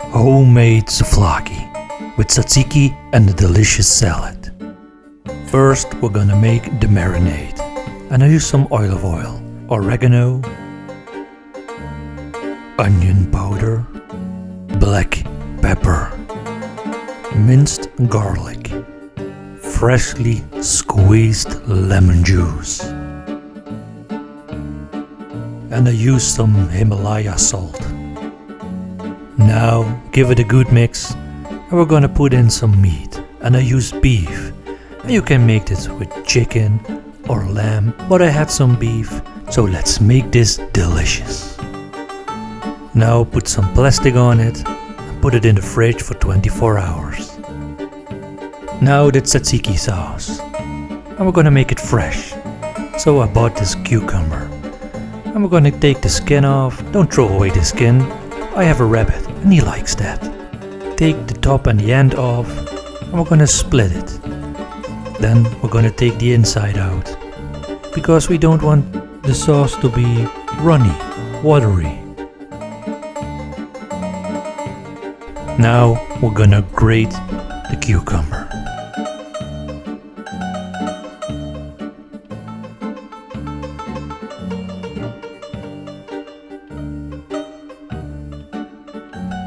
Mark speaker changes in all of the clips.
Speaker 1: Homemade souvlaki with tzatziki and a delicious salad. First we're gonna make the marinade, and I use some olive oil, oregano, onion powder, black pepper, minced garlic, freshly squeezed lemon juice, and I use some Himalaya salt. Now give it a good mix, and we're gonna put in some meat, and I use beef. You can make this with chicken or lamb, but I had some beef, so let's make this delicious. Now put some plastic on it and put it in the fridge for 24 hours. Now the tzatziki sauce, and we're gonna make it fresh. So I bought this cucumber, and we're gonna take the skin off. Don't throw away the skin. I have a rabbit and he likes that. Take the top and the end off, and we're gonna split it. Then we're gonna take the inside out, because we don't want the sauce to be runny, watery. Now we're gonna grate the cucumber.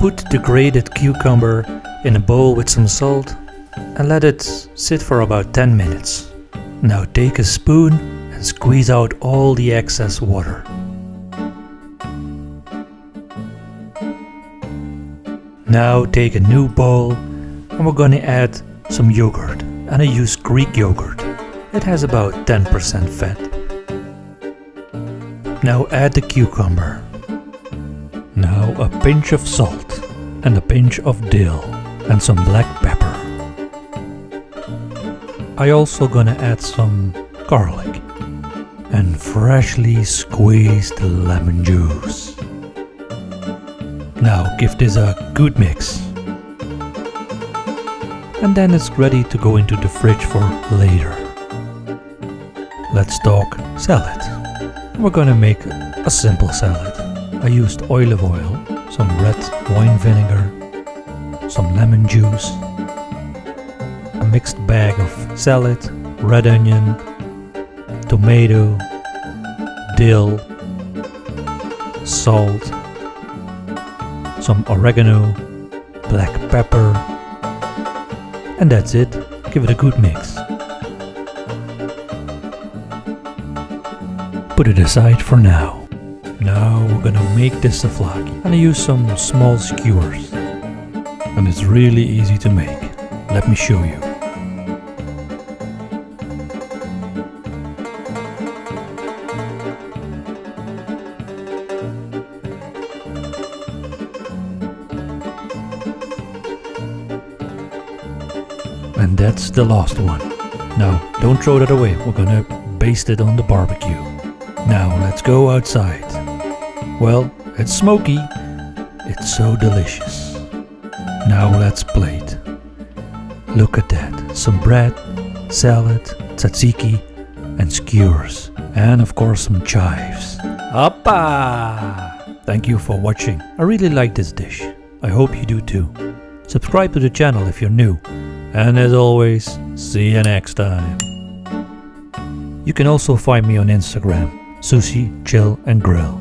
Speaker 1: Put the grated cucumber in a bowl with some salt and let it sit for about 10 minutes. Now take a spoon and squeeze out all the excess water. Now take a new bowl and we're gonna add some yogurt, and I use Greek yogurt. It has about 10% fat. Now add the cucumber. Now a pinch of salt and a pinch of dill and some black pepper. I also gonna add some garlic and freshly squeezed lemon juice. Now give this a good mix. And then it's ready to go into the fridge for later. Let's talk salad. We're gonna make a simple salad. I used olive oil, some red wine vinegar, some lemon juice, a mixed bag of salad, red onion, tomato, dill, salt, some oregano, black pepper, and that's it. Give it a good mix. Put it aside for now. Now we're gonna make this souvlaki, and I use some small skewers, and it's really easy to make. Let me show you. And that's the last one. Now don't throw that away, we're gonna baste it on the barbecue. Now let's go outside. Well, it's smoky, it's so delicious. Now let's plate. Look at that, some bread, salad, tzatziki and skewers, and of course some chives. Hoppaa! Thank you for watching. I really like this dish. I hope you do too. Subscribe to the channel if you're new. And as always, see you next time. You can also find me on Instagram, Sushi, Chill and Grill.